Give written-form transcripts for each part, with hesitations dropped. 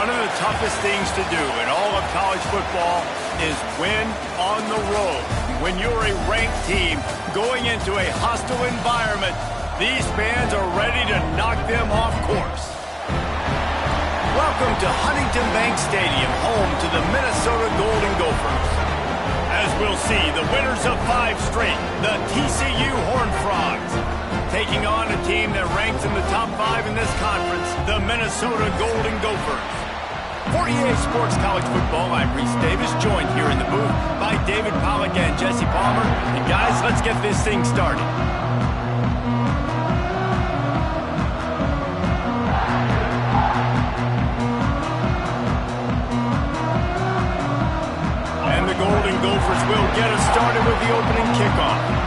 One of the toughest things to do in all of college football is win on the road. When you're a ranked team going into a hostile environment, these fans are ready to knock them off course. Welcome to Huntington Bank Stadium, home to the Minnesota Golden Gophers. As we'll see, the winners of 5 straight, the TCU Horned Frogs, taking on a team that ranks in the top 5 in this conference, the Minnesota Golden Gophers. For EA Sports College Football, I'm Reese Davis, joined here in the booth by David Pollack and Jesse Palmer. And guys, let's get this thing started. And the Golden Gophers will get us started with the opening kickoff.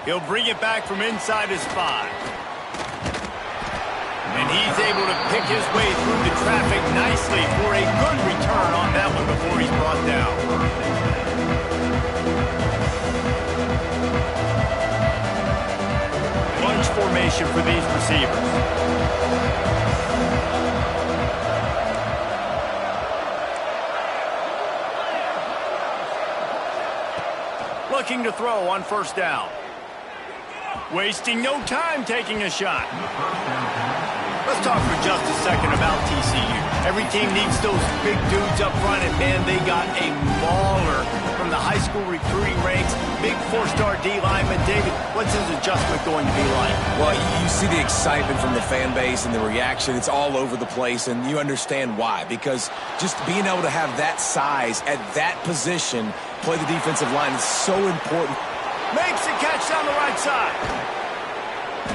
He'll bring it back from inside his 5. And he's able to pick his way through the traffic nicely for a good return on that one before he's brought down. Bunch formation for these receivers. Looking to throw on first down. Wasting no time taking a shot. Let's talk for just a second about TCU. Every team needs those big dudes up front, and man, they got a mauler from the high school recruiting ranks. Big 4-star D lineman. David, what's his adjustment going to be like? Well, you see the excitement from the fan base and the reaction. It's all over the place, and you understand why. Because just being able to have that size at that position, play the defensive line, is so important. Makes a catch down the right side.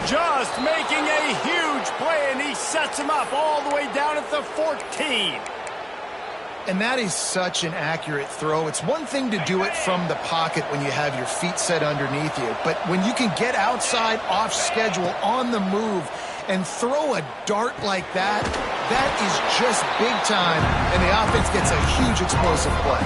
Just making a huge play, and he sets him up all the way down at the 14. And that is such an accurate throw. It's one thing to do it from the pocket when you have your feet set underneath you, but when you can get outside, off schedule, on the move, and throw a dart like that, that is just big time, and the offense gets a huge explosive play.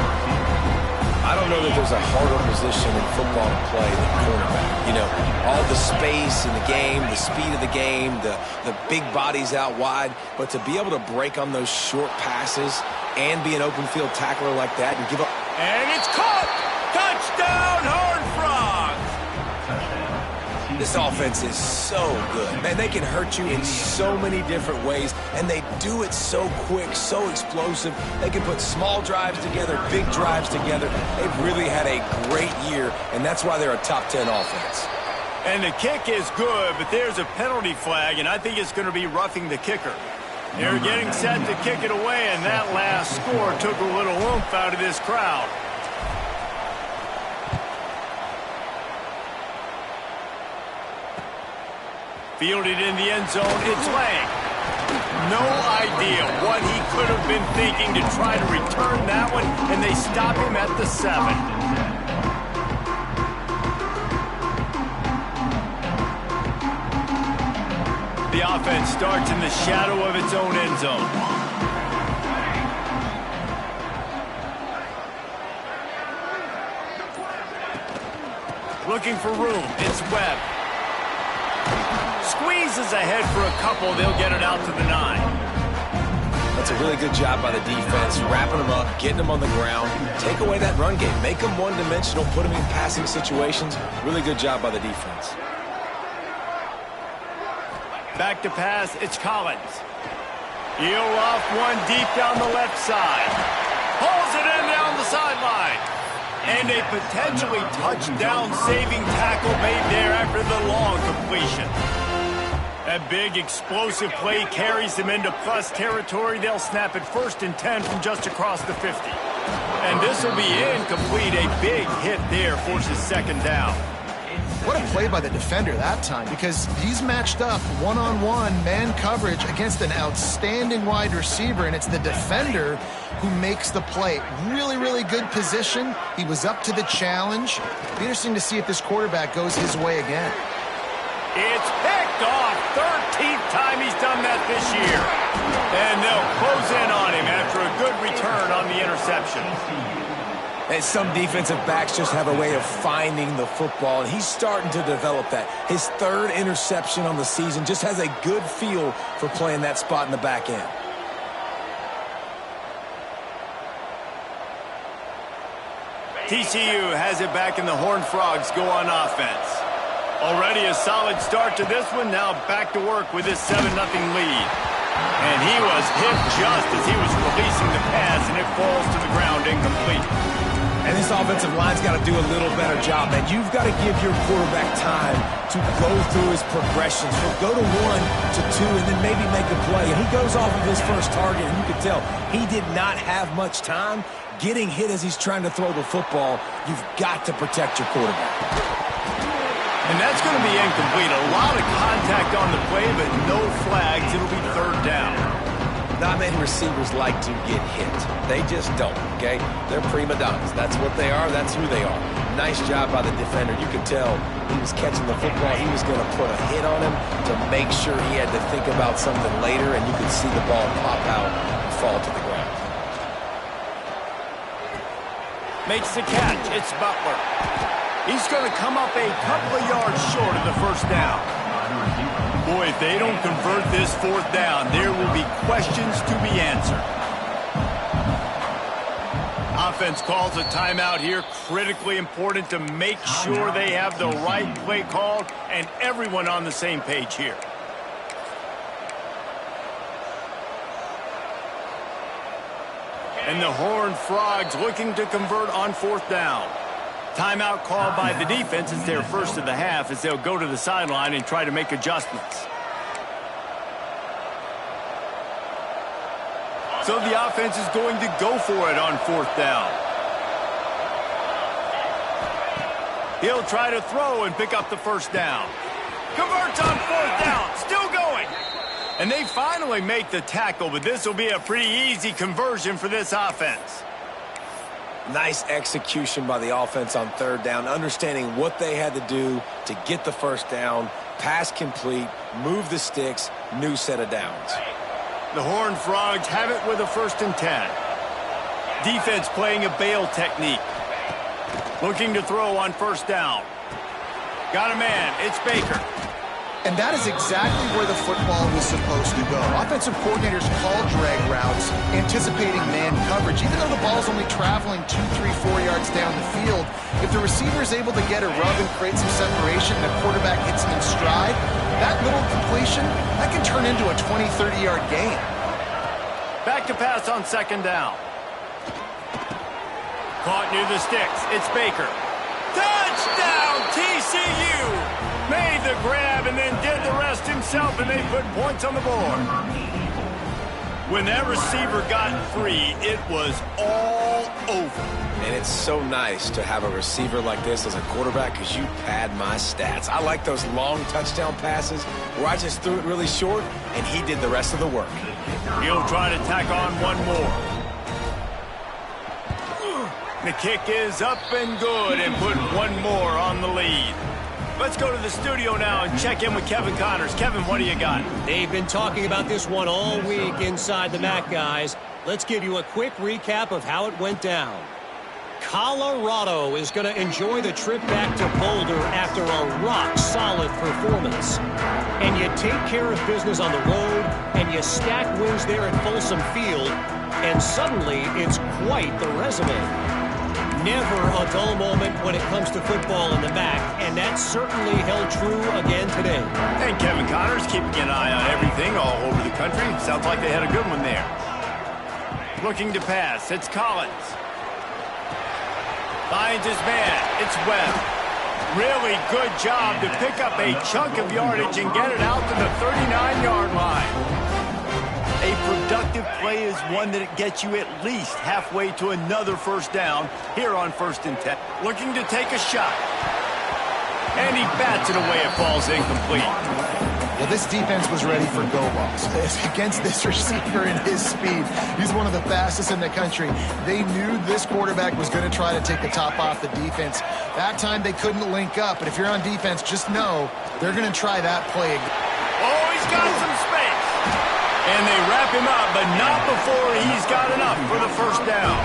I don't know that there's a harder position in football to play than cornerback. You know, all the space in the game, the speed of the game, the big bodies out wide. But to be able to break on those short passes and be an open field tackler like that and give up. And it's caught! Touchdown, Horned Frogs! This offense is so good. Man, they can hurt you in so many different ways, and they do it so quick, so explosive. They can put small drives together, big drives together. They've really had a great year, and that's why they're a top 10 offense. And the kick is good, but there's a penalty flag, and I think it's going to be roughing the kicker. They're getting set to kick it away, and that last score took a little oomph out of this crowd. Fielded in the end zone, it's Lang. No idea what he could have been thinking to try to return that one, and they stop him at the 7. The offense starts in the shadow of its own end zone. Looking for room, it's Webb. Squeezes ahead for a couple, they'll get it out to the 9. That's a really good job by the defense, wrapping them up, getting them on the ground. Take away that run game, make them one-dimensional, put them in passing situations. Really good job by the defense. Back to pass, it's Collins. He'll off one deep down the left side. Pulls it in down the sideline. And a potentially touchdown-saving tackle made there after the long completion. That big explosive play carries them into plus territory. They'll snap it 1st and 10 from just across the 50. And this will be incomplete. A big hit there forces 2nd down. What a play by the defender that time, because he's matched up one-on-one man coverage against an outstanding wide receiver, and it's the defender who makes the play. Really, really good position. He was up to the challenge. Be interesting to see if this quarterback goes his way again. It's picked off. 13th time he's done that this year. And they'll close in on him after a good good return on the interception. And some defensive backs just have a way of finding the football, and he's starting to develop that. His third interception on the season, just has a good feel for playing that spot in the back end. TCU has it back, and the Horned Frogs go on offense. Already a solid start to this one. Now back to work with this 7-0 lead. And he was hit just as he was releasing the pass, and it falls to the ground incomplete. And this offensive line's got to do a little better job, man. You've got to give your quarterback time to go through his progressions. He'll go to 1 to 2 and then maybe make a play. And he goes off of his first target, and you can tell he did not have much time getting hit as he's trying to throw the football. You've got to protect your quarterback. And that's going to be incomplete. A lot of contact on the play, but no flags. It'll be third down. Not many receivers like to get hit. They just don't, okay? They're prima donnas. That's what they are. That's who they are. Nice job by the defender. You could tell he was catching the football. He was going to put a hit on him to make sure he had to think about something later, and you could see the ball pop out and fall to the ground. Makes the catch. It's Butler. He's going to come up a couple of yards short of the first down. Boy, if they don't convert this fourth down, there will be questions to be answered. Offense calls a timeout here. Critically important to make sure they have the right play called and everyone on the same page here. And the Horned Frogs looking to convert on fourth down. Timeout called by the defense. It's their first of the half as they'll go to the sideline and try to make adjustments. So the offense is going to go for it on fourth down. He'll try to throw and pick up the first down. Converts on fourth down. Still going. And they finally make the tackle, but this will be a pretty easy conversion for this offense. Nice execution by the offense on third down, understanding what they had to do to get the first down, pass complete, move the sticks, new set of downs. The Horned Frogs have it with a 1st and 10. Defense playing a bail technique. Looking to throw on first down. Got a man. It's Baker. And that is exactly where the football was supposed to go. Offensive coordinators call drag routes, anticipating man coverage. Even though the ball's only traveling 2, 3, 4 yards down the field, if the receiver is able to get a rub and create some separation, the quarterback hits him in stride, that little completion, that can turn into a 20, 30-yard gain. Back to pass on second down. Caught near the sticks. It's Baker. Touchdown, TCU! Made the grab and then did the rest himself, and they put points on the board. When that receiver got free, it was all over. And it's so nice to have a receiver like this as a quarterback because you pad my stats. I like those long touchdown passes where I just threw it really short, and he did the rest of the work. He'll try to tack on one more. The kick is up and good and put one more on the lead. Let's go to the studio now and check in with Kevin Connors. Kevin, what do you got? They've been talking about this one all week inside the MAC, guys. Let's give you a quick recap of how it went down. Colorado is going to enjoy the trip back to Boulder after a rock-solid performance. And you take care of business on the road, and you stack wins there at Folsom Field, and suddenly it's quite the resume. Never a dull moment when it comes to football in the MAC, and that certainly held true again today. And Kevin Connors keeping an eye on everything all over the country. Sounds like they had a good one there. Looking to pass. It's Collins. Finds his man. It's Webb. Really good job to pick up a chunk of yardage and get it out to the 39-yard line. A productive play is one that it gets you at least halfway to another first down here on 1st and 10. Looking to take a shot. And he bats it away. It falls incomplete. Well, this defense was ready for go balls. Against this receiver and his speed, he's one of the fastest in the country. They knew this quarterback was going to try to take the top off the defense. That time they couldn't link up, but if you're on defense, just know they're going to try that play again. Oh, he's got some space. And they wrap him up, but not before he's got enough for the first down.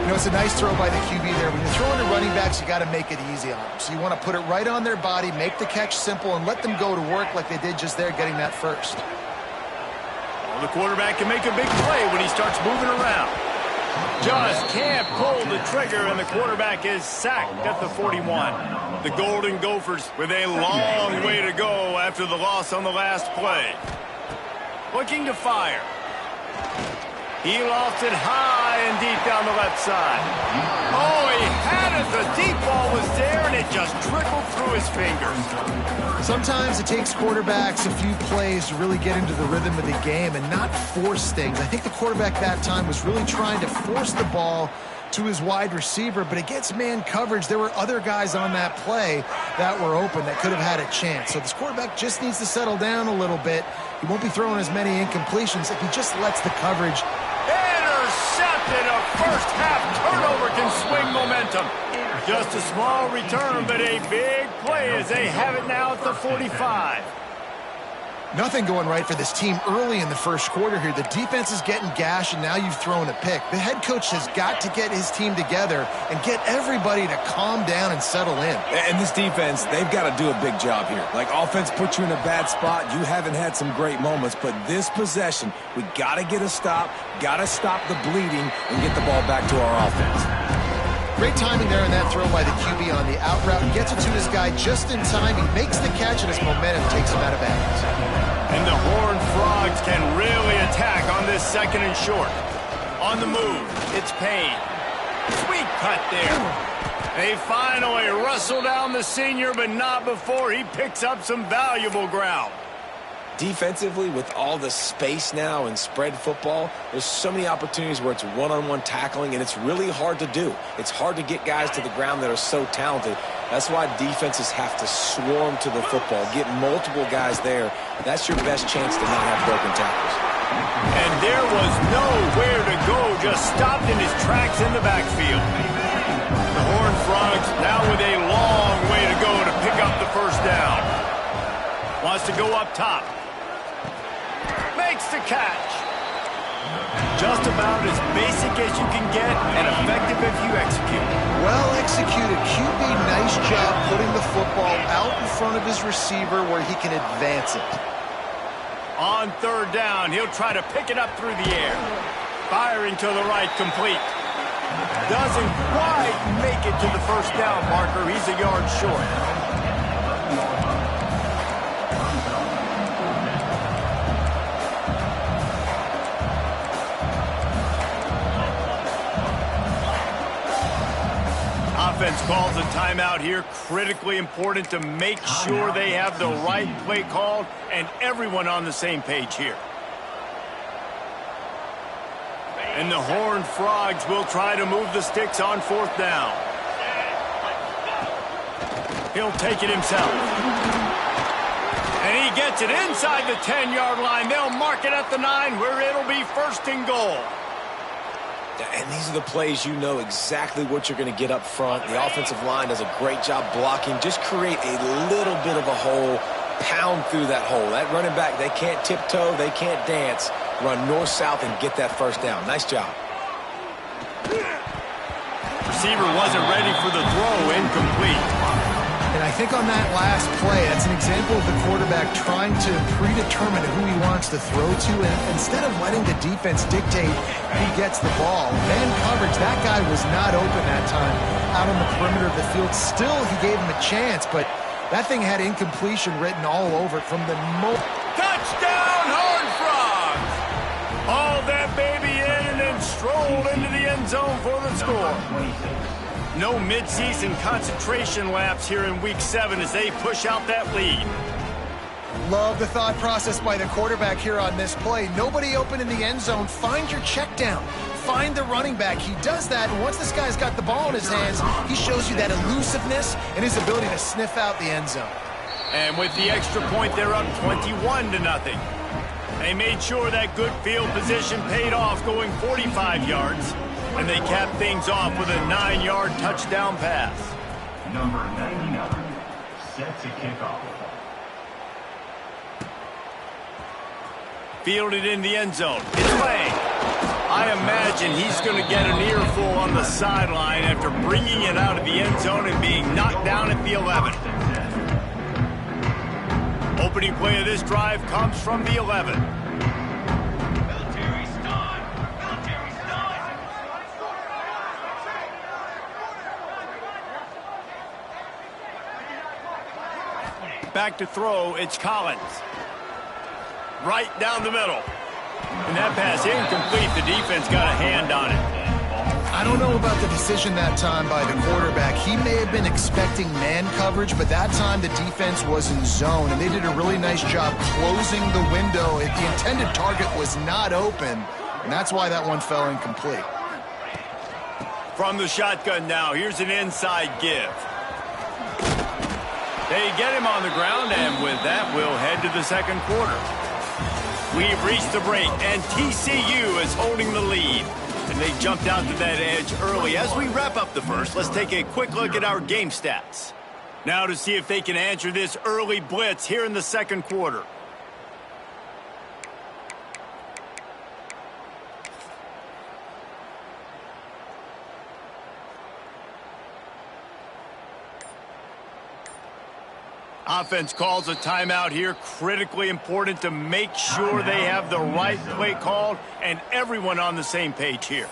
You know, it's a nice throw by the QB there. When you're throwing to running backs, you got to make it easy on them. So you want to put it right on their body, make the catch simple, and let them go to work like they did just there, getting that first. Well, the quarterback can make a big play when he starts moving around. Just can't pull the trigger, and the quarterback is sacked at the 41. The Golden Gophers with a long way to go after the loss on the last play. Looking to fire. He lofts it high and deep down the left side. Oh, he had it. The deep ball was there, and it just trickled through his fingers. Sometimes it takes quarterbacks a few plays to really get into the rhythm of the game and not force things. I think the quarterback that time was really trying to force the ball to his wide receiver, but against man coverage, there were other guys on that play that were open that could have had a chance. So this quarterback just needs to settle down a little bit. He won't be throwing as many incompletions if he just lets the coverage. Intercepted. A first half turnover can swing momentum. Just a small return, but a big play as they have it now at the 45. Nothing going right for this team early in the first quarter here. The defense is getting gashed, and now you've thrown a pick. The head coach has got to get his team together and get everybody to calm down and settle in. And this defense, they've got to do a big job here. Like, offense put you in a bad spot. You haven't had some great moments, but this possession, we got to get a stop, got to stop the bleeding, and get the ball back to our offense. Great timing there on that throw by the QB on the out route. Gets it to his guy just in time. He makes the catch, and his momentum takes him out of bounds. And the Horned Frogs can really attack on this second and short. On the move, it's Payne. Sweet cut there. They finally wrestle down the senior, but not before he picks up some valuable ground. Defensively, with all the space now and spread football, there's so many opportunities where it's one-on-one tackling, and it's really hard to do. It's hard to get guys to the ground that are so talented. That's why defenses have to swarm to the football, get multiple guys there. That's your best chance to not have broken tackles. And there was nowhere to go, just stopped in his tracks in the backfield. The Horned Frogs now with a long way to go to pick up the first down. Wants to go up top. Makes the catch. Just about as basic as you can get and effective if you execute. Well executed. QB, nice job putting the football out in front of his receiver where he can advance it. On third down, he'll try to pick it up through the air. Firing to the right, complete. Doesn't quite make it to the first down marker. He's a yard short. Offense calls a timeout here. Critically important to make sure they have the right play called and everyone on the same page here. And the Horned Frogs will try to move the sticks on fourth down. He'll take it himself. And he gets it inside the 10-yard line. They'll mark it at the 9 where it'll be first and goal. And these are the plays you know exactly what you're going to get up front. The offensive line does a great job blocking. Just create a little bit of a hole, pound through that hole. That running back, they can't tiptoe, they can't dance. Run north-south and get that first down. Nice job. Receiver wasn't ready for the throw, incomplete. And I think on that last play, that's an example of the quarterback trying to predetermine who he wants to throw to, and instead of letting the defense dictate who gets the ball. Man coverage, that guy was not open that time out on the perimeter of the field. Still, he gave him a chance, but that thing had incompletion written all over it from the moment. Touchdown, Horned Frogs! Hauled that baby in and then strolled into the end zone for the score. No midseason concentration laps here in Week 7 as they push out that lead. Love the thought process by the quarterback here on this play. Nobody open in the end zone. Find your check down. Find the running back. He does that, and once this guy's got the ball in his hands, he shows you that elusiveness and his ability to sniff out the end zone. And with the extra point, they're up 21-0. They made sure that good field position paid off, going 45 yards. And they cap things off with a 9-yard touchdown pass. Number 99, set to kick off. Fielded in the end zone. It's Lang. I imagine he's going to get an earful on the sideline after bringing it out of the end zone and being knocked down at the 11. Opening play of this drive comes from the 11. Back to throw, it's Collins. Right down the middle. And that pass incomplete. The defense got a hand on it. I don't know about the decision that time by the quarterback. He may have been expecting man coverage, but that time the defense was in zone, and they did a really nice job closing the window. If the intended target was not open, and that's why that one fell incomplete. From the shotgun now, here's an inside give. They get him on the ground, and with that, we'll head to the second quarter. We've reached the break, and TCU is holding the lead. And they jumped out to that edge early. As we wrap up the first, let's take a quick look at our game stats. Now to see if they can answer this early blitz here in the second quarter. Offense calls a timeout here. Critically important to make sure they have the right play called and everyone on the same page here.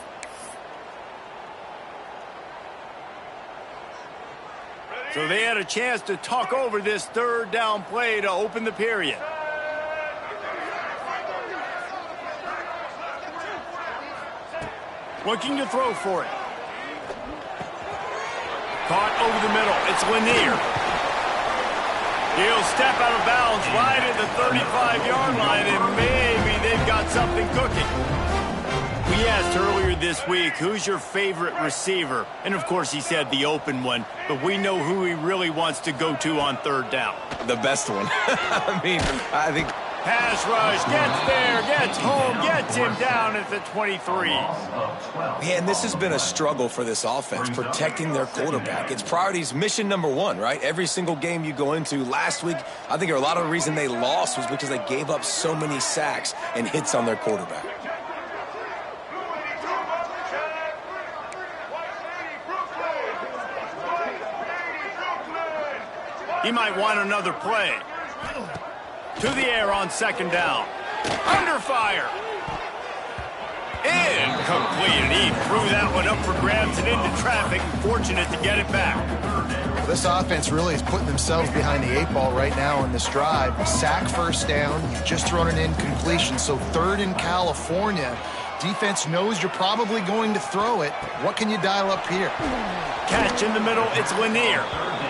So they had a chance to talk over this third down play to open the period. Looking to throw for it. Caught over the middle. It's Lanier. He'll step out of bounds right at the 35-yard line, and maybe they've got something cooking. We asked earlier this week, who's your favorite receiver? And, of course, he said the open one, but we know who he really wants to go to on third down. The best one. I think... Pass rush, gets there, gets home, gets him down at the 23. Man, this has been a struggle for this offense, protecting their quarterback. It's priorities, mission number one, right? Every single game you go into. Last week, I think a lot of the reason they lost was because they gave up so many sacks and hits on their quarterback. He might want another play. To the air on second down. Under fire. Incomplete. And he threw that one up for grabs and into traffic. Fortunate to get it back. This offense really is putting themselves behind the 8 ball right now in this drive. Sack first down. You've just thrown an incompletion. So third in California. Defense knows you're probably going to throw it. What can you dial up here? Catch in the middle. It's Lanier.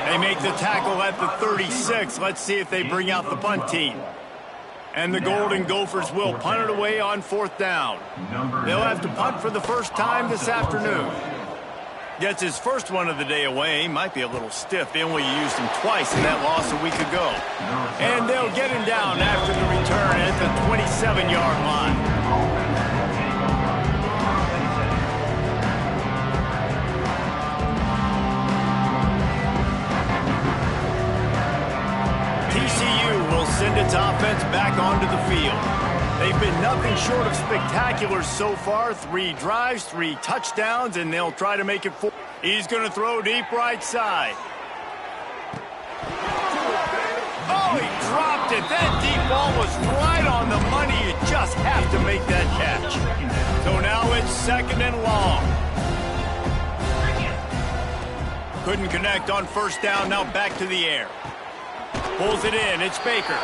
They make the tackle at the 36. Let's see if they bring out the punt team. And the Golden Gophers will punt it away on fourth down. They'll have to punt for the first time this afternoon. Gets his first one of the day away. Might be a little stiff. They only used him twice in that loss a week ago. And they'll get him down after the return at the 27-yard line. Send its offense back onto the field. They've been nothing short of spectacular so far. 3 drives, 3 touchdowns, and they'll try to make it 4. He's going to throw deep right side. Oh, he dropped it. That deep ball was right on the money. You just have to make that catch. So now it's second and long. Couldn't connect on first down. Now back to the air. Pulls it in. It's Baker.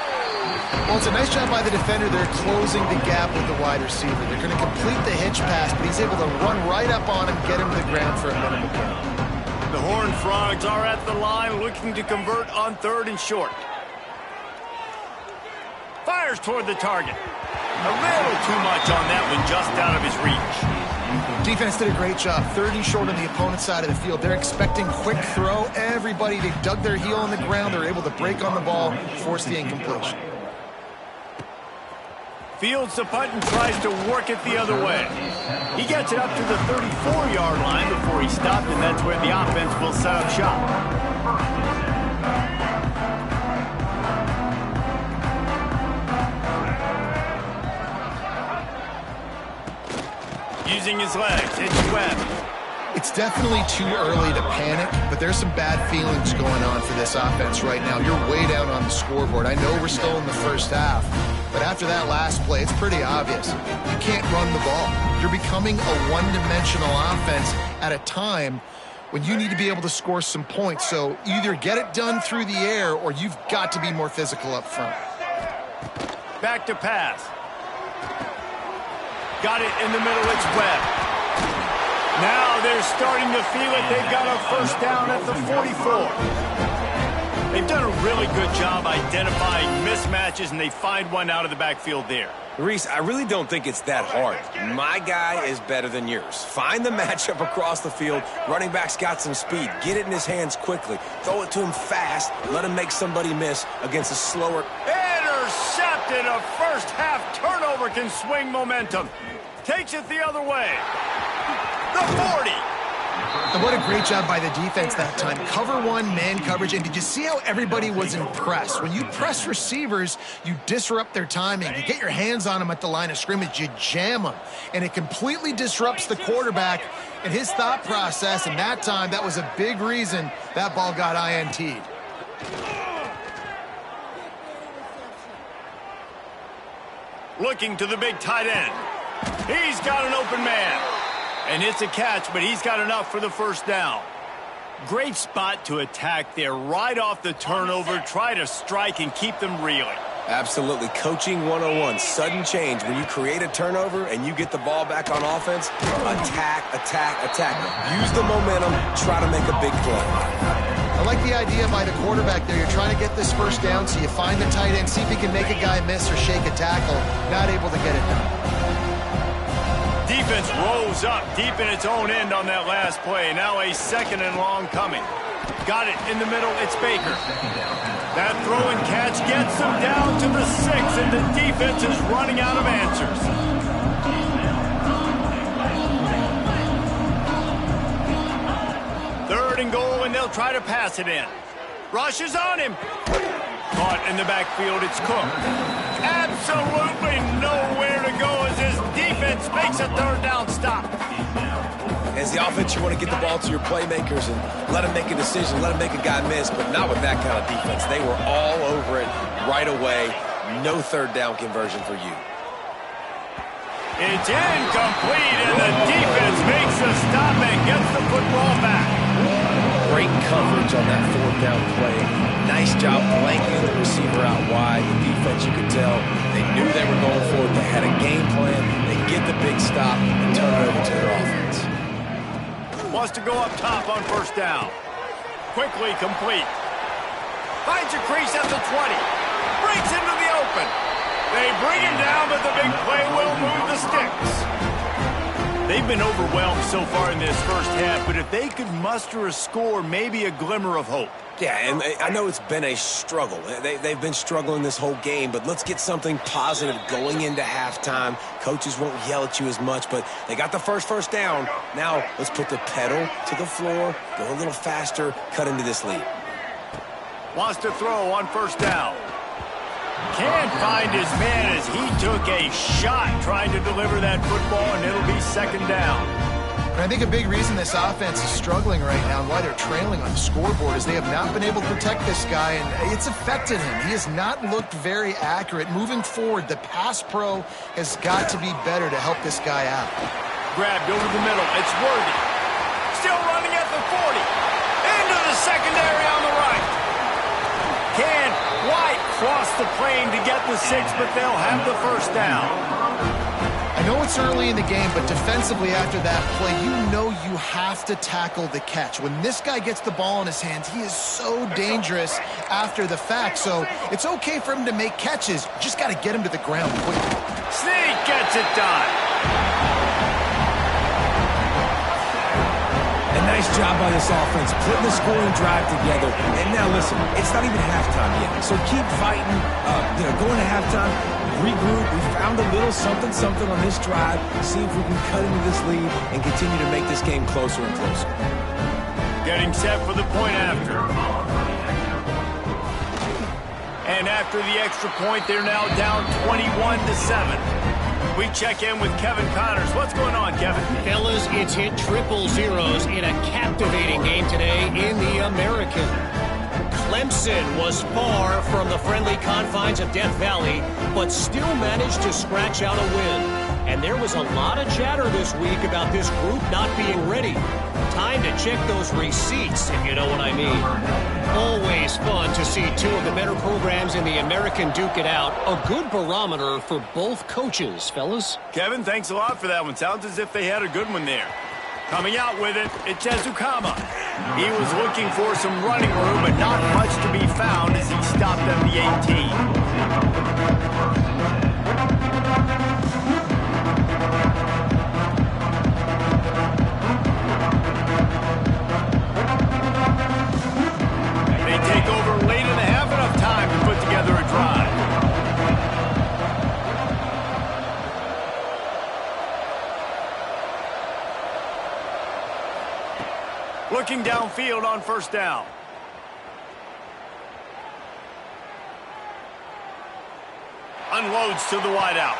Well, it's a nice job by the defender. They're closing the gap with the wide receiver. They're going to complete the hitch pass, but he's able to run right up on him, get him to the ground for a minimal gain. The Horned Frogs are at the line looking to convert on third and short. Fires toward the target. A little too much on that one, just out of his reach. Defense did a great job. 30 short on the opponent's side of the field. They're expecting quick throw. Everybody, they dug their heel on the ground. They're able to break on the ball, force the incompletion. Fields the punt and tries to work it the other way. He gets it up to the 34-yard line before he stopped, and that's where the offense will set up shop. using his legs. It's Webb. It's definitely too early to panic, but there's some bad feelings going on for this offense right now. You're way down on the scoreboard. I know we're still in the first half, but after that last play, it's pretty obvious. You can't run the ball. You're becoming a one-dimensional offense at a time when you need to be able to score some points. So either get it done through the air or you've got to be more physical up front. Back to pass. Got it in the middle. It's Webb. Now they're starting to feel it. They've got a first down at the 44. They've done a really good job identifying mismatches, and they find one out of the backfield there. Reese, I really don't think it's that hard. My guy is better than yours. Find the matchup across the field. Running back's got some speed. Get it in his hands quickly. Throw it to him fast. Let him make somebody miss against a slower... Intercepted. A first-half turnover can swing momentum. Takes it the other way. The 40. And what a great job by the defense that time. Cover one, man coverage. And did you see how everybody was impressed? When you press receivers, you disrupt their timing. You get your hands on them at the line of scrimmage. You jam them. And it completely disrupts the quarterback and his thought process. And that time, that was a big reason that ball got INT'd. Looking to the big tight end. He's got an open man. And it's a catch, but he's got enough for the first down. Great spot to attack there. Right off the turnover, try to strike and keep them reeling. Absolutely. Coaching 101. Sudden change. When you create a turnover and you get the ball back on offense, attack, attack, attack. Use the momentum. Try to make a big play. I like the idea by the quarterback there. You're trying to get this first down, so you find the tight end, see if he can make a guy miss or shake a tackle. Not able to get it done. Defense rose up deep in its own end on that last play. Now a second and long coming. Got it in the middle. It's Baker. That throw and catch gets them down to the 6, and the defense is running out of answers. Third and goal, and they'll try to pass it in. Rush is on him. Caught in the backfield. It's Cook. Absolutely nowhere to go as his defense makes a third down stop. As the offense, you want to get the ball to your playmakers and let them make a decision, let them make a guy miss, but not with that kind of defense. They were all over it right away. No third down conversion for you. It's incomplete, and the defense makes a stop and gets the football back. Great coverage on that fourth down play. Nice job blanketing the receiver out wide. The defense, you could tell, they knew they were going for it. They had a game plan. They get the big stop and turn it over to their offense. Wants to go up top on first down. Quickly complete. Finds a crease at the 20. Breaks into the open. They bring him down, but the big play will move the sticks. They've been overwhelmed so far in this first half, but if they could muster a score, maybe a glimmer of hope. Yeah, and I know it's been a struggle. They've been struggling this whole game, but let's get something positive going into halftime. Coaches won't yell at you as much, but they got the first down. Now let's put the pedal to the floor, go a little faster, cut into this lead. Wants to throw on first down. Can't find his man as he took a shot trying to deliver that football, and it'll be second down. And I think a big reason this offense is struggling right now and why they're trailing on the scoreboard is they have not been able to protect this guy, and it's affected him. He has not looked very accurate. Moving forward, the pass pro has got to be better to help this guy out. Grabbed over the middle. It's Worthy. Still running at the 40. Into the secondary on the right. Can White cross the plane to get the 6, but they'll have the first down. I know it's early in the game, but defensively after that play, you know you have to tackle the catch. When this guy gets the ball in his hands, he is so dangerous after the fact. So it's okay for him to make catches. You just got to get him to the ground quickly. Snead gets it done. A nice job by this offense, putting the scoring drive together. And now listen, it's not even halftime yet. So keep fighting, going to halftime, regroup. We found a little something on this drive. See if we can cut into this lead and continue to make this game closer and closer. Getting set for the point after. And after the extra point, they're now down 21-7. We check in with Kevin Connors. What's going on, Kevin? Fellas, it's hit triple zeros in a captivating game today in the American. Clemson was far from the friendly confines of Death Valley, but still managed to scratch out a win. And there was a lot of chatter this week about this group not being ready. Time to check those receipts, if you know what I mean. Always fun to see two of the better programs in the American duke it out. A good barometer for both coaches, fellas. Kevin, thanks a lot for that one. Sounds as if they had a good one there. Coming out with it, it's Ezukama. He was looking for some running room, but not much to be found as he stopped at the 18. Take over late in the half, enough time to put together a drive. Looking downfield on first down. Unloads to the wideout.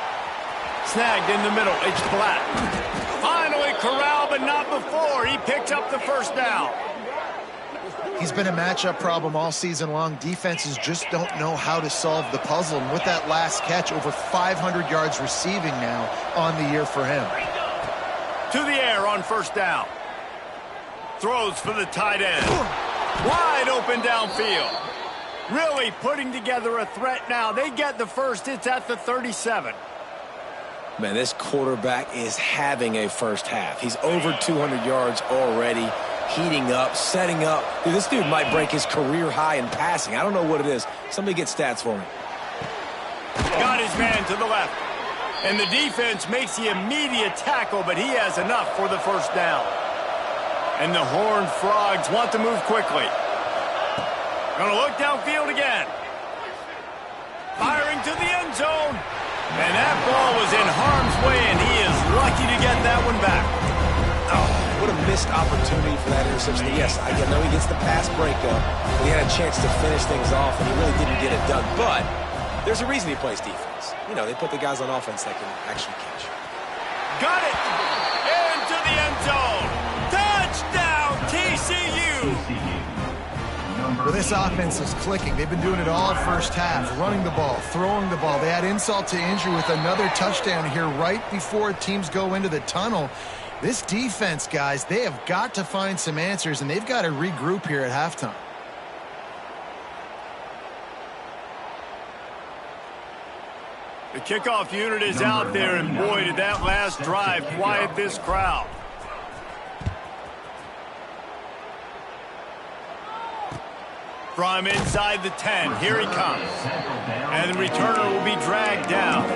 Snagged in the middle, it's Black. Finally corralled, but not before. He picked up the first down. He's been a matchup problem all season long. Defenses just don't know how to solve the puzzle. And with that last catch, over 500 yards receiving now on the year for him. To the air on first down. Throws for the tight end. Wide open downfield. Really putting together a threat now. They get the first. It's at the 37. Man, this quarterback is having a first half. He's over 200 yards already. Heating up, setting up. Dude, this dude might break his career high in passing. I don't know what it is. Somebody get stats for me. Got his man to the left. And the defense makes the immediate tackle, but he has enough for the first down. And the Horned Frogs want to move quickly. Gonna look downfield again. Firing to the end zone. And that ball was in harm's way, and he is lucky to get that one back. Oh, what a missed opportunity for that interception. Yes, I know he gets the pass breakup, but he had a chance to finish things off, and he really didn't get it done. But there's a reason he plays defense. You know, they put the guys on offense that can actually catch. Got it! Into the end zone! Touchdown, TCU! Well, this offense is clicking. They've been doing it all first half, running the ball, throwing the ball. They had insult to injury with another touchdown here right before teams go into the tunnel. This defense, guys, they have got to find some answers, and they've got to regroup here at halftime. The kickoff unit is out there, and boy, did that last drive quiet this crowd. From inside the 10, here he comes. And the returner will be dragged down.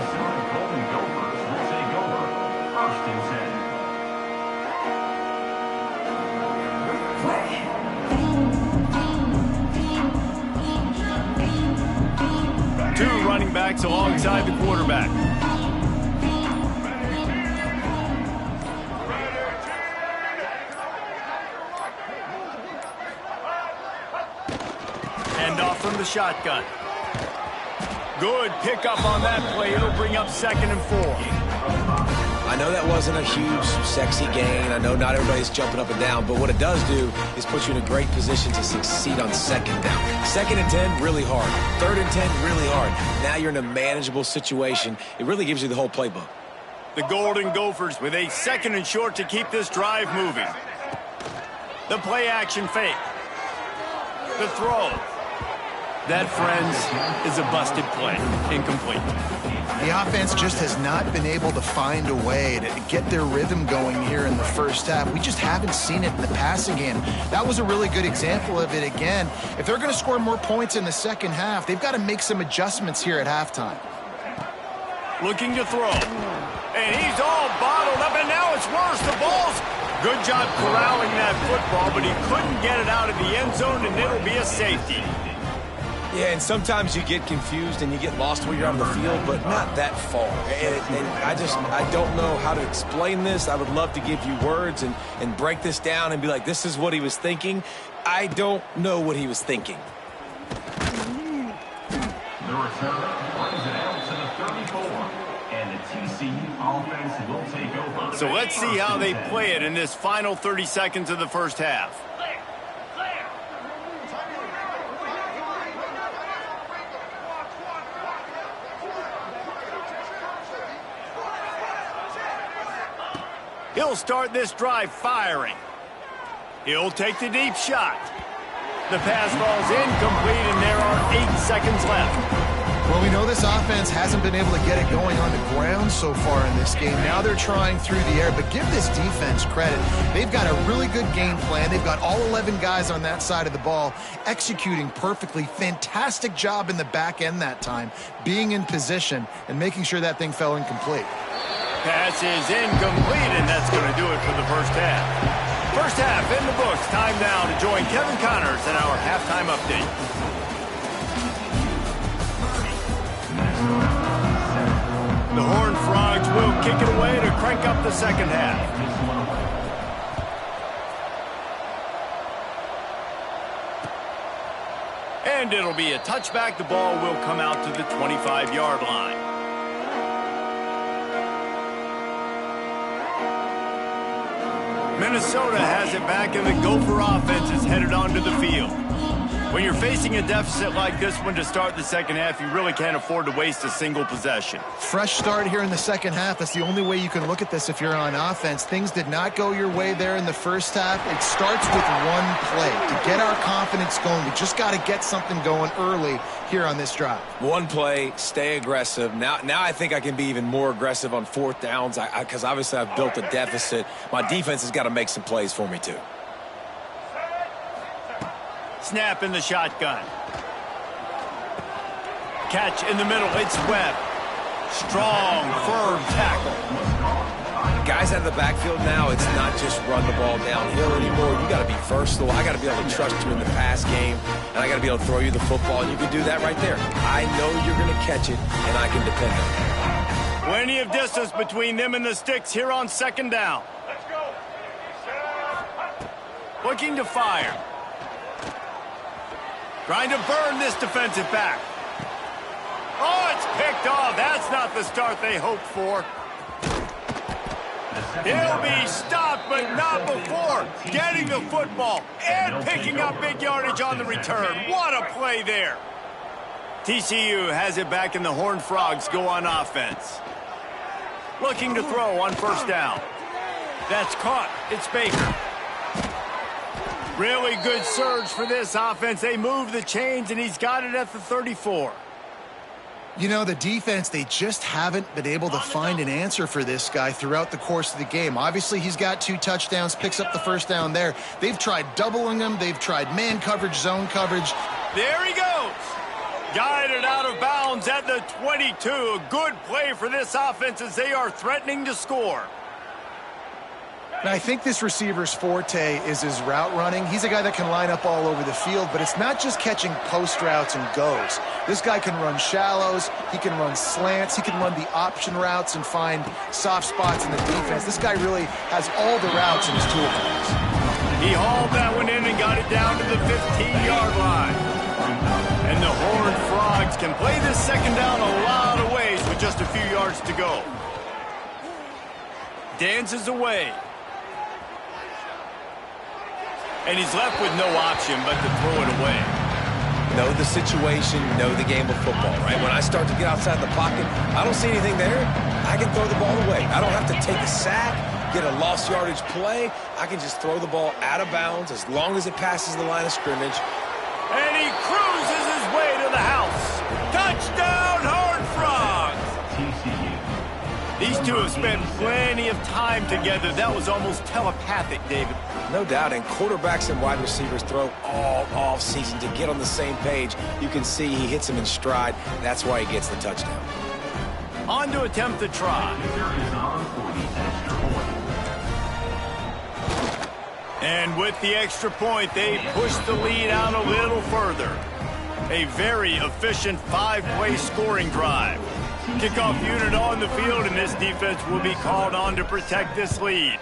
Two running backs alongside the quarterback. Handoff from the shotgun. Good pickup on that play. It'll bring up 2nd and 4. I know that wasn't a huge, sexy gain. I know not everybody's jumping up and down, but what it does do is put you in a great position to succeed on 2nd down. 2nd and 10, really hard. 3rd and 10, really hard. Now you're in a manageable situation. It really gives you the whole playbook. The Golden Gophers with a 2nd and short to keep this drive moving. The play action fake. The throw. That, friends, is a busted play. Incomplete. The offense just has not been able to find a way to get their rhythm going here in the first half. We just haven't seen it in the passing game. That was a really good example of it again. If they're going to score more points in the second half, they've got to make some adjustments here at halftime. Looking to throw. And he's all bottled up, and now it's worse. The ball's good job corralling that football, but he couldn't get it out of the end zone, and it'll be a safety. Yeah, and sometimes you get confused and you get lost when you're on the field, but not that far. And I don't know how to explain this. I would love to give you words and break this down and be like, this is what he was thinking. I don't know what he was thinking. The return brings it out to the 34. And TCU offense will take over. So let's see how they play it in this final 30 seconds of the first half. He'll start this drive firing. He'll take the deep shot. The pass falls incomplete, and there are 8 seconds left. Well, we know this offense hasn't been able to get it going on the ground so far in this game. Now they're trying through the air, but give this defense credit. They've got a really good game plan. They've got all 11 guys on that side of the ball executing perfectly. Fantastic job in the back end that time, being in position and making sure that thing fell incomplete. Pass is incomplete, and that's going to do it for the first half. First half in the books. Time now to join Kevin Connors in our halftime update. The Horned Frogs will kick it away to crank up the second half. And it'll be a touchback. The ball will come out to the 25-yard line. Minnesota has it back, and the Gopher offense is headed onto the field. When you're facing a deficit like this one to start the second half, you really can't afford to waste a single possession. Fresh start here in the second half. That's the only way you can look at this if you're on offense. Things did not go your way there in the first half. It starts with one play. To get our confidence going, we just got to get something going early here on this drive. One play, stay aggressive. Now I think I can be even more aggressive on fourth downs because obviously I've built a deficit. My defense has got to make some plays for me too. Snap in the shotgun. Catch in the middle. It's Webb. Strong, firm tackle. Guys out of the backfield now, it's not just run the ball downhill anymore. You got to be versatile. I got to be able to trust you in the pass game, and I got to be able to throw you the football, and you can do that right there. I know you're going to catch it, and I can depend on it. Plenty of distance between them and the sticks here on second down. Let's go. Looking to fire. Trying to burn this defensive back. Oh, it's picked off. That's not the start they hoped for. He'll be stopped, but not before getting the football and picking up big yardage on the return. What a play there. TCU has it back, and the Horned Frogs go on offense. Looking to throw on first down. That's caught. It's Baker. Really good surge for this offense. They move the chains, and he's got it at the 34. You know, the defense, they just haven't been able to find an answer for this guy throughout the course of the game. Obviously, he's got 2 touchdowns, picks up the first down there. They've tried doubling him. They've tried man coverage, zone coverage. There he goes. Guided out of bounds at the 22. A good play for this offense as they are threatening to score. And I think this receiver's forte is his route running. He's a guy that can line up all over the field, but it's not just catching post routes and goes. This guy can run shallows, he can run slants, he can run the option routes and find soft spots in the defense. This guy really has all the routes in his toolbox. He hauled that one in and got it down to the 15-yard line. And the Horned Frogs can play this second down a lot of ways with just a few yards to go. Dances away. And he's left with no option but to throw it away. Know the situation, know the game of football, right? When I start to get outside the pocket, I don't see anything there. I can throw the ball away. I don't have to take a sack, get a lost yardage play. I can just throw the ball out of bounds as long as it passes the line of scrimmage. And he cruises his way to the house. Touchdown, Horned Frogs! These two have spent plenty of time together. That was almost telepathic, David. No doubt, and quarterbacks and wide receivers throw all off season to get on the same page. You can see he hits him in stride. That's why he gets the touchdown. On to attempt the try. And with the extra point, they push the lead out a little further. A very efficient 5-play scoring drive. Kickoff unit on the field, and this defense will be called on to protect this lead.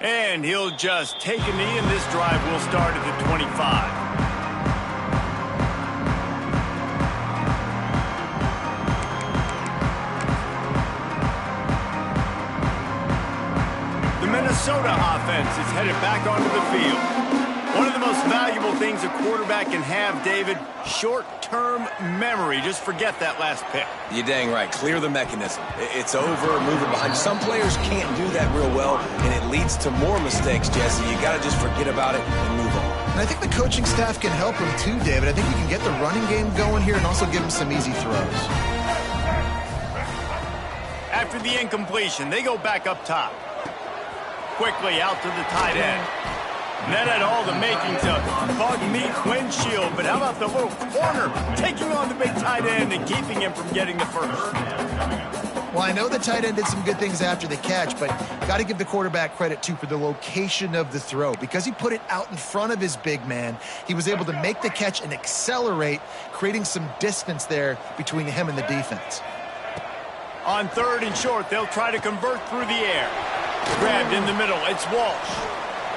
And he'll just take a knee, and this drive will start at the 25. Minnesota offense is headed back onto the field. One of the most valuable things a quarterback can have, David, short-term memory. Just forget that last pick. You're dang right. Clear the mechanism. It's over, move it behind. Some players can't do that real well, and it leads to more mistakes, Jesse. You got to just forget about it and move on. And I think the coaching staff can help him too, David. I think we can get the running game going here and also give him some easy throws. After the incompletion, they go back up top. Quickly out to the tight end. And that had all the makings of bug meat windshield, but how about the little corner taking on the big tight end and keeping him from getting the first? Well, I know the tight end did some good things after the catch, but got to give the quarterback credit, too, for the location of the throw. Because he put it out in front of his big man, he was able to make the catch and accelerate, creating some distance there between him and the defense. On 3rd and short, they'll try to convert through the air. Grabbed in the middle, it's Walsh.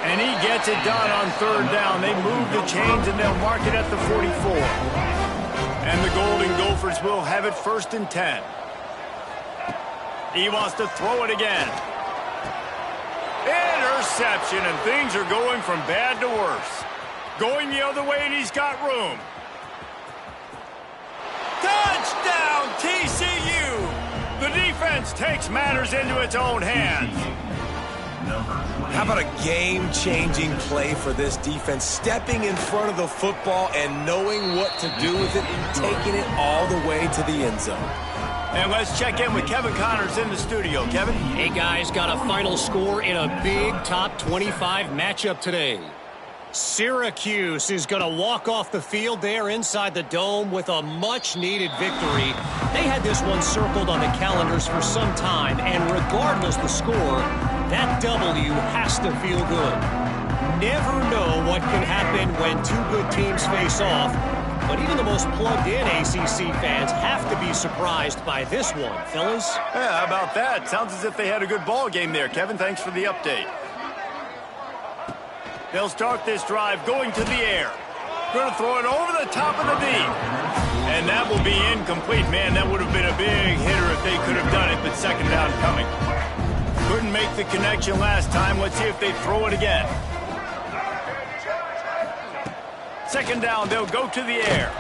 And he gets it done on 3rd down. They move the chains, and they'll mark it at the 44. And the Golden Gophers will have it 1st and 10. He wants to throw it again. Interception, and things are going from bad to worse. Going the other way, and he's got room. Touchdown, TCU! The defense takes matters into its own hands. How about a game-changing play for this defense? Stepping in front of the football and knowing what to do with it and taking it all the way to the end zone. And let's check in with Kevin Connors in the studio. Kevin? Hey, guys, got a final score in a big top 25 matchup today. Syracuse is going to walk off the field there inside the dome with a much-needed victory. They had this one circled on the calendars for some time, and regardless the score, that W has to feel good. Never know what can happen when two good teams face off, but even the most plugged-in ACC fans have to be surprised by this one, fellas. Yeah, how about that? Sounds as if they had a good ball game there, Kevin. Thanks for the update. They'll start this drive going to the air. Going to throw it over the top of the deep. And that will be incomplete. Man, that would have been a big hitter if they could have done it, but 2nd down coming. Couldn't make the connection last time. Let's see if they throw it again. 2nd down, they'll go to the air.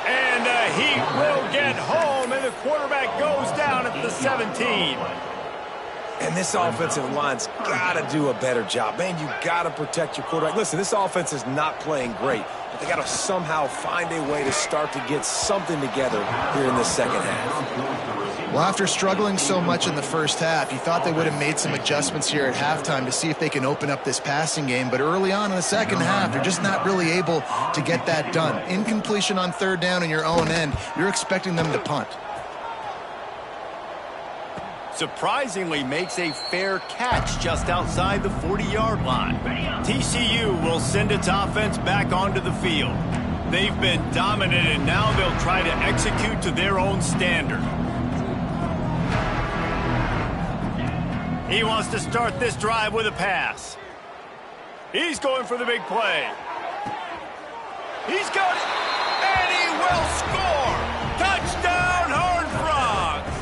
And he will get home, and the quarterback goes down at the 17. And this offensive line's got to do a better job. Man, you got to protect your quarterback. Listen, this offense is not playing great, but they got to somehow find a way to start to get something together here in this 2nd half. Well, after struggling so much in the first half, you thought they would have made some adjustments here at halftime to see if they can open up this passing game. But early on in the 2nd half, they're just not really able to get that done. Incompletion on 3rd down in your own end, you're expecting them to punt. Surprisingly makes a fair catch just outside the 40-yard line. TCU will send its offense back onto the field. They've been dominant, and now they'll try to execute to their own standard. He wants to start this drive with a pass. He's going for the big play. He's got it, and he will score! Touchdown, Horned Frogs!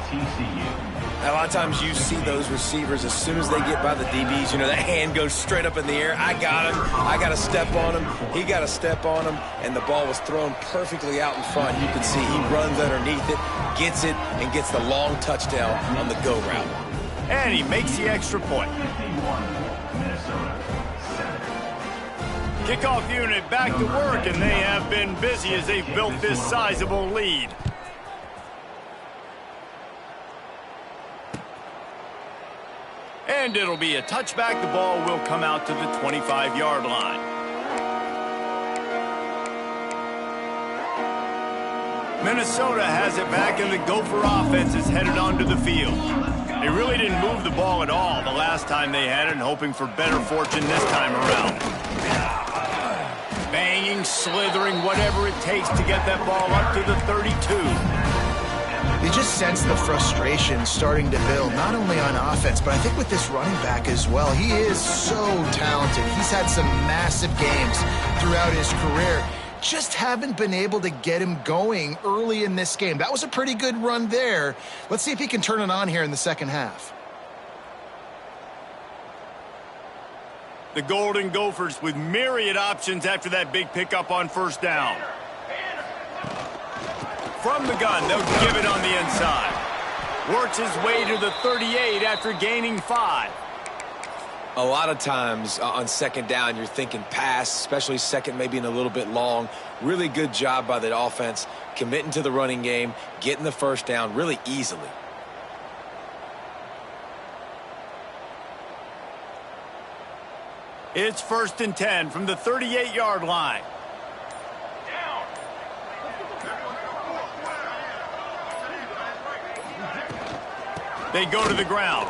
A lot of times you see those receivers, as soon as they get by the DBs, you know, that hand goes straight up in the air. I got him. I got to step on him. He got to step on him, and the ball was thrown perfectly out in front. You can see he runs underneath it, gets it, and gets the long touchdown on the go route. And he makes the extra point. Kickoff unit back to work, and they have been busy as they've built this sizable lead. And it'll be a touchback. The ball will come out to the 25-yard line. Minnesota has it back, and the Gopher offense is headed onto the field. They really didn't move the ball at all the last time they had it, and hoping for better fortune this time around. Banging, slithering, whatever it takes to get that ball up to the 32. You just sense the frustration starting to build, not only on offense, but I think with this running back as well. He is so talented. He's had some massive games throughout his career. Just haven't been able to get him going early in this game. That was a pretty good run there. Let's see if he can turn it on here in the 2nd half. The Golden Gophers with myriad options after that big pickup on first down. From the gun, they'll give it on the inside. Works his way to the 38 after gaining 5. A lot of times on second down, you're thinking pass, especially second maybe in a little bit long. Really good job by the offense, committing to the running game, getting the first down really easily. It's 1st and 10 from the 38-yard line. They go to the ground.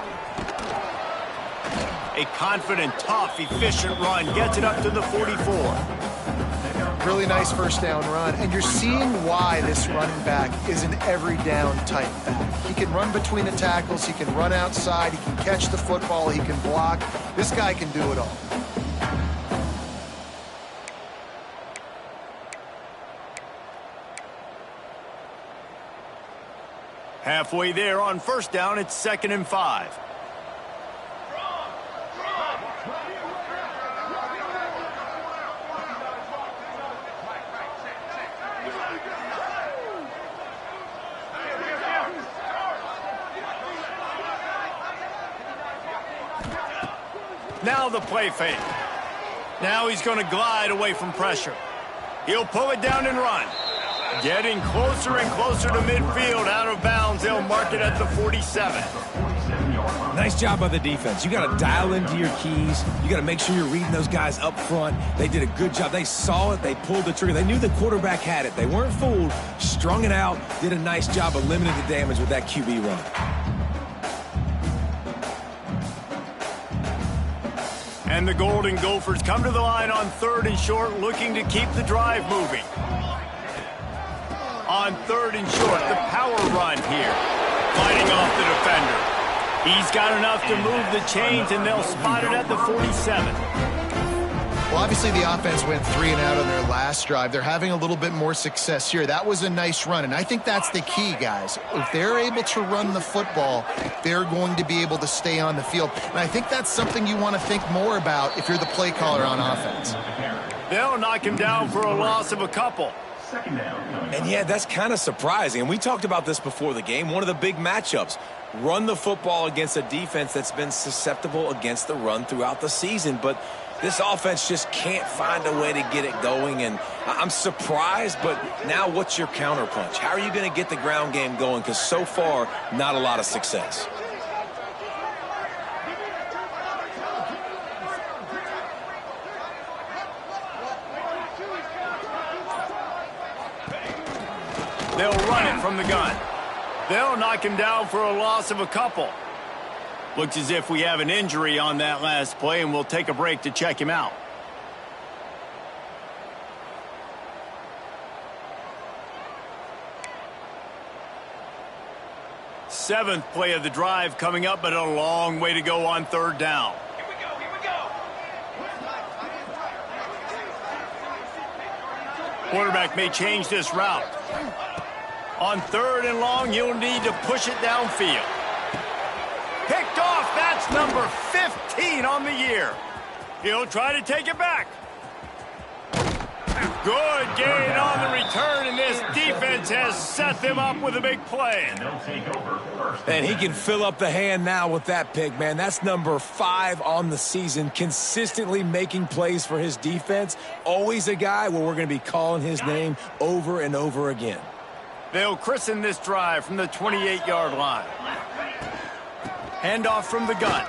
A confident, tough, efficient run gets it up to the 44. Really nice first down run, and you're seeing why this running back is an every down type back. He can run between the tackles, he can run outside, he can catch the football, he can block. This guy can do it all. Halfway there on first down, it's 2nd and 5. Now the play fake. Now he's going to glide away from pressure. He'll pull it down and run. Getting closer and closer to midfield, out of bounds. They'll mark it at the 47. Nice job by the defense. You got to dial into your keys. You got to make sure you're reading those guys up front. They did a good job. They saw it. They pulled the trigger. They knew the quarterback had it. They weren't fooled. Strung it out. Did a nice job of limiting the damage with that QB run. And the Golden Gophers come to the line on 3rd and short, looking to keep the drive moving. On 3rd and short, the power run here. Fighting off the defender. He's got enough to move the chains, and they'll spot it at the 47. Well, obviously the offense went 3 and out on their last drive. They're having a little bit more success here. That was a nice run, and I think that's the key, guys. If they're able to run the football, they're going to be able to stay on the field. And I think that's something you want to think more about if you're the play caller on offense. They'll knock him down for a loss of a couple. And yeah, that's kind of surprising. And we talked about this before the game. One of the big matchups. Run the football against a defense that's been susceptible against the run throughout the season. But this offense just can't find a way to get it going. And I'm surprised, but now what's your counterpunch? How are you going to get the ground game going? Because so far, not a lot of success. They'll run it from the gun. They'll knock him down for a loss of a couple. Looks as if we have an injury on that last play, and we'll take a break to check him out. Seventh play of the drive coming up, but a long way to go on 3rd down. Here we go. Quarterback may change this route. On 3rd and long, you'll need to push it downfield. Picked off. That's number 15 on the year. He'll try to take it back. Good gain on the return, and this defense has set them up with a big play. And he can fill up the hand now with that pick, man. That's number 5 on the season, consistently making plays for his defense. Always a guy where we're going to be calling his name over and over again. They'll christen this drive from the 28-yard line. Handoff from the gun.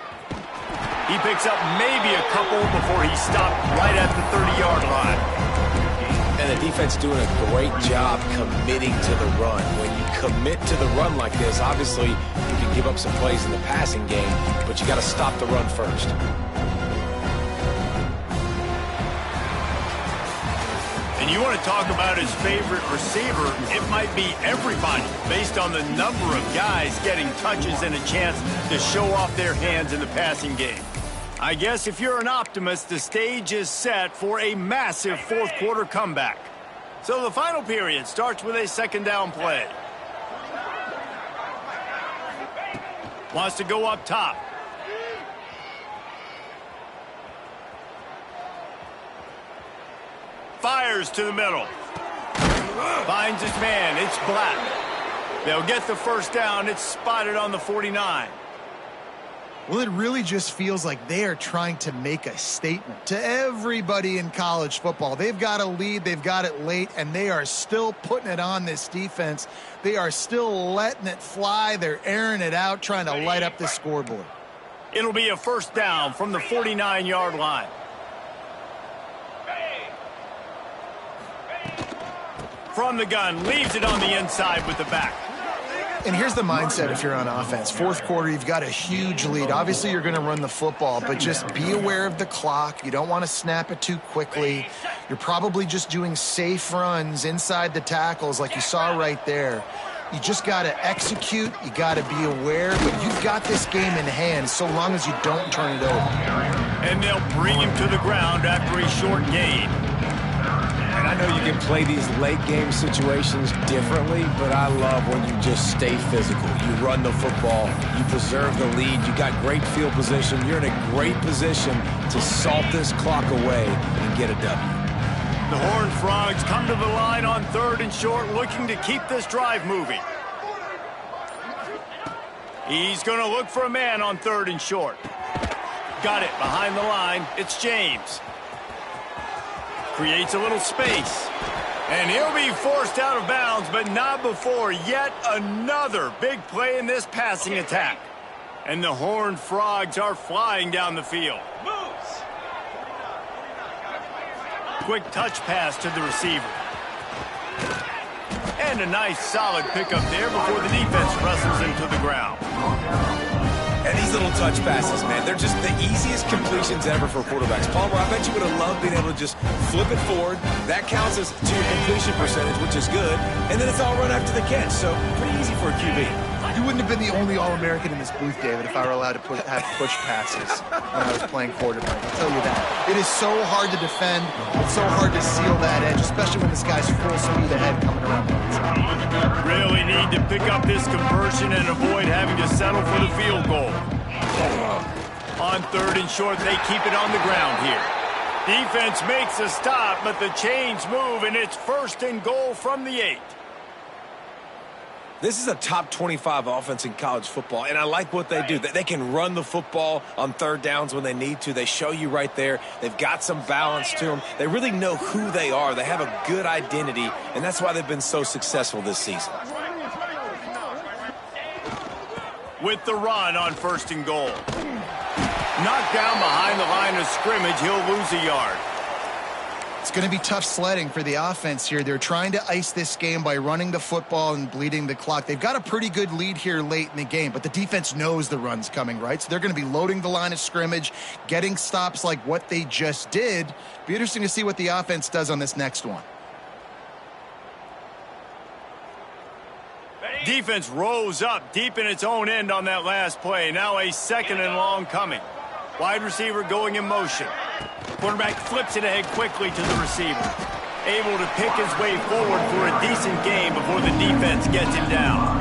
He picks up maybe a couple before he stopped right at the 30-yard line. And the defense doing a great job committing to the run. When you commit to the run like this, obviously you can give up some plays in the passing game, but you got to stop the run first. And you want to talk about his favorite receiver, it might be everybody, based on the number of guys getting touches and a chance to show off their hands in the passing game. I guess if you're an optimist, the stage is set for a massive 4th quarter comeback. So the final period starts with a 2nd down play. Wants to go up top. Fires to the middle. Finds his man. It's Black. They'll get the first down. It's spotted on the 49. Well, it really just feels like they are trying to make a statement to everybody in college football. They've got a lead, they've got it late, and they are still putting it on this defense. They are still letting it fly. They're airing it out, trying to light up the scoreboard. It'll be a first down from the 49-yard line. From the gun, leaves it on the inside with the back. And here's the mindset if you're on offense. Fourth quarter, you've got a huge lead. Obviously, you're going to run the football, but just be aware of the clock. You don't want to snap it too quickly. You're probably just doing safe runs inside the tackles like you saw right there. You just got to execute. You got to be aware, but you've got this game in hand so long as you don't turn it over. And they'll bring him to the ground after a short gain. And I know you can play these late game situations differently, but I love when you just stay physical. You run the football, you preserve the lead, you got great field position, you're in a great position to salt this clock away and get a W. The Horned Frogs come to the line on 3rd and short, looking to keep this drive moving. He's going to look for a man on 3rd and short. Got it behind the line. It's James. Creates a little space. And he'll be forced out of bounds, but not before yet another big play in this passing attack. And the Horned Frogs are flying down the field. Quick touch pass to the receiver. And a nice solid pickup there before the defense wrestles him to the ground. And these little touch passes, man, they're just the easiest completions ever for quarterbacks. Palmer, I bet you would have loved being able to just flip it forward. That counts as to your completion percentage, which is good. And then it's all run after the catch, so pretty easy for a QB. You wouldn't have been the only All-American in this booth, David, if I were allowed to have push passes when I was playing quarterback. I'll tell you that. It is so hard to defend. It's so hard to seal that edge, especially when this guy's full speed ahead coming around the outside. Really need to pick up this conversion and avoid having to settle for the field goal. On 3rd and short, they keep it on the ground here. Defense makes a stop, but the chains move, and it's 1st and goal from the 8. This is a top 25 offense in college football, and I like what they do. They can run the football on 3rd downs when they need to. They show you right there. They've got some balance to them. They really know who they are. They have a good identity, and that's why they've been so successful this season. With the run on 1st and goal. Knocked down behind the line of scrimmage, he'll lose a yard. It's going to be tough sledding for the offense here. They're trying to ice this game by running the football and bleeding the clock. They've got a pretty good lead here late in the game, but the defense knows the run's coming, right? So they're going to be loading the line of scrimmage, getting stops like what they just did. Be interesting to see what the offense does on this next one. Defense rose up deep in its own end on that last play. Now a 2nd and long coming. Wide receiver going in motion. Quarterback flips it ahead quickly to the receiver. Able to pick his way forward for a decent gain before the defense gets him down.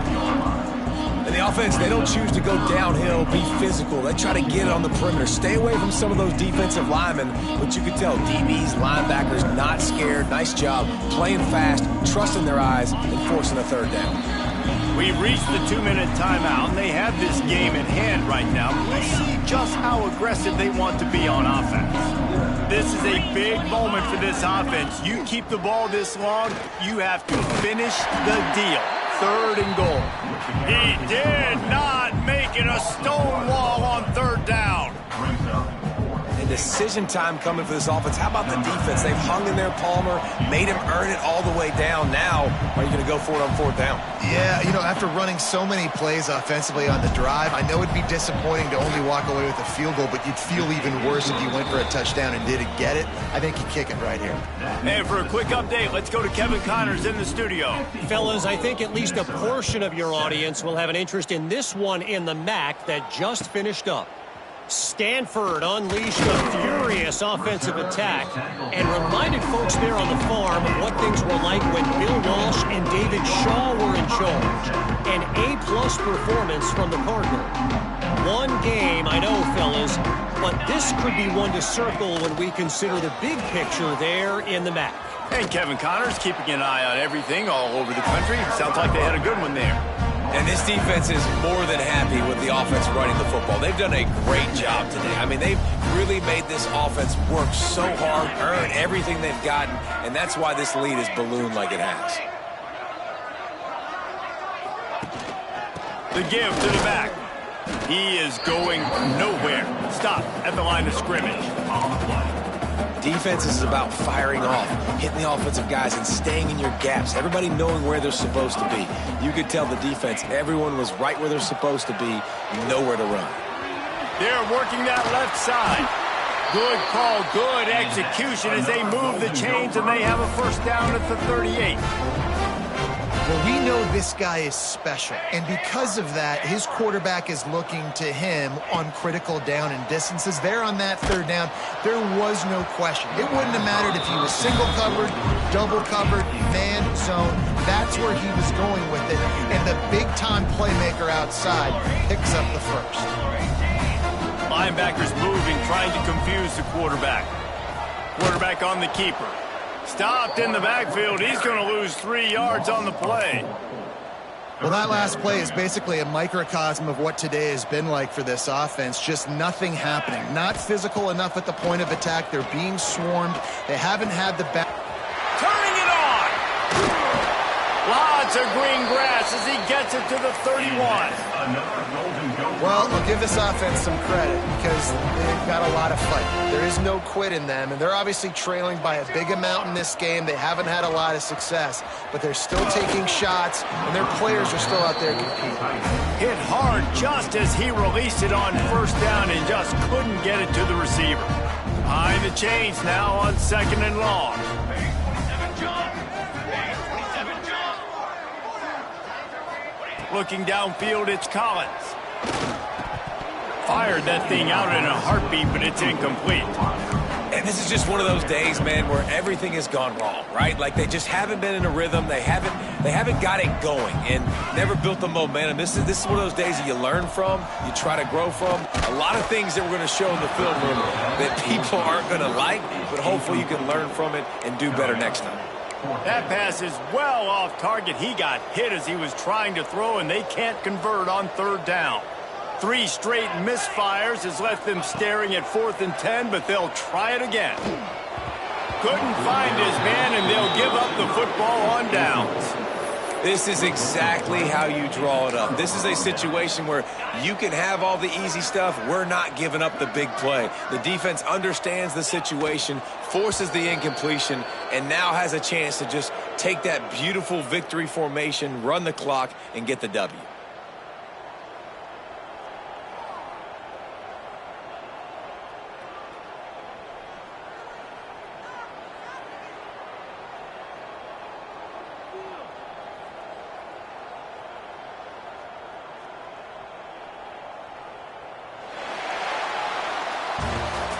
And the offense, they don't choose to go downhill, be physical. They try to get it on the perimeter. Stay away from some of those defensive linemen, but you can tell DBs, linebackers, not scared. Nice job playing fast, trusting their eyes, and forcing a 3rd down. We've reached the 2-minute timeout, and they have this game in hand right now. We'll see just how aggressive they want to be on offense. This is a big moment for this offense. You keep the ball this long, you have to finish the deal. 3rd and goal. He did not make it a stone wall on 3rd down. And decision time coming for this offense. How about the defense? They've hung in there, Palmer, made him earn it all the way down. Now, are you going to go for it on 4th down? Yeah, you know, after running so many plays offensively on the drive, I know it'd be disappointing to only walk away with a field goal, but you'd feel even worse if you went for a touchdown and didn't get it. I think you kick it right here. And for a quick update, let's go to Kevin Connors in the studio. Fellas, I think at least a portion of your audience will have an interest in this one in the MAC that just finished up. Stanford unleashed a furious offensive attack and reminded folks there on the farm of what things were like when Bill Walsh and David Shaw were in charge. An A-plus performance from the Cardinal. One game, I know, fellas, but this could be one to circle when we consider the big picture there in the MAC. And Kevin Connors keeping an eye on everything all over the country. Sounds like they had a good one there. And this defense is more than happy with the offense running the football. They've done a great job today. I mean, they've really made this offense work so hard, earn everything they've gotten, and that's why this lead has ballooned like it has. The give to the back. He is going nowhere. Stop at the line of scrimmage. Defense is about firing off, hitting the offensive guys, and staying in your gaps. Everybody knowing where they're supposed to be. You could tell the defense, everyone was right where they're supposed to be, nowhere to run. They're working that left side. Good call, good execution as they move the chains, and they have a first down at the 38. Well, we know this guy is special, and because of that, his quarterback is looking to him on critical down and distances. There on that third down, there was no question. It wouldn't have mattered if he was single covered, double covered, man zone. That's where he was going with it, and the big-time playmaker outside picks up the first. Linebackers moving, trying to confuse the quarterback. Quarterback on the keeper. Stopped in the backfield. He's going to lose 3 yards on the play. Well, that last play is basically a microcosm of what today has been like for this offense. Just nothing happening. Not physical enough at the point of attack. They're being swarmed. They haven't had the back. Turning it on. Lots of green grass as he gets it to the 31. Well, I'll give this offense some credit because they've got a lot of fight. There is no quit in them, and they're obviously trailing by a big amount in this game. They haven't had a lot of success, but they're still taking shots, and their players are still out there competing. Hit hard just as he released it on first down and just couldn't get it to the receiver. Behind the chains now on 2nd and long. Looking downfield, it's Collins. Fired that thing out in a heartbeat, but it's incomplete. And this is just one of those days, man, where everything has gone wrong, right? Like they just haven't been in a rhythm. They haven't got it going and never built the momentum. This is one of those days that you learn from, you try to grow from. A lot of things that we're going to show in the film room that people aren't going to like, but hopefully you can learn from it and do better next time. That pass is well off target. He got hit as he was trying to throw, and they can't convert on 3rd down. 3 straight misfires has left them staring at 4th and 10, but they'll try it again. Couldn't find his man, and they'll give up the football on downs. This is exactly how you draw it up. This is a situation where you can have all the easy stuff. We're not giving up the big play. The defense understands the situation, forces the incompletion, and now has a chance to just take that beautiful victory formation, run the clock, and get the W.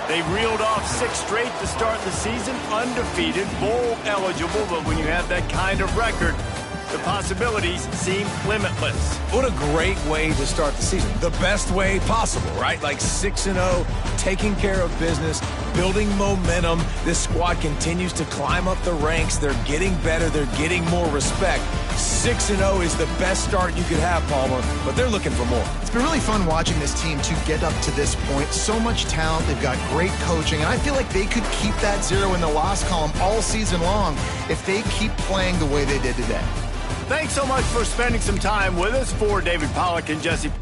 They reeled off 6 straight to start the season, undefeated, bowl eligible, but when you have that kind of record, the possibilities seem limitless. What a great way to start the season. The best way possible, right? Like 6-0, taking care of business, building momentum. This squad continues to climb up the ranks. They're getting better. They're getting more respect. 6-0 is the best start you could have, Palmer, but they're looking for more. It's been really fun watching this team to get up to this point. So much talent. They've got great coaching, and I feel like they could keep that 0 in the loss column all season long if they keep playing the way they did today. Thanks so much for spending some time with us. For David Pollack and Jesse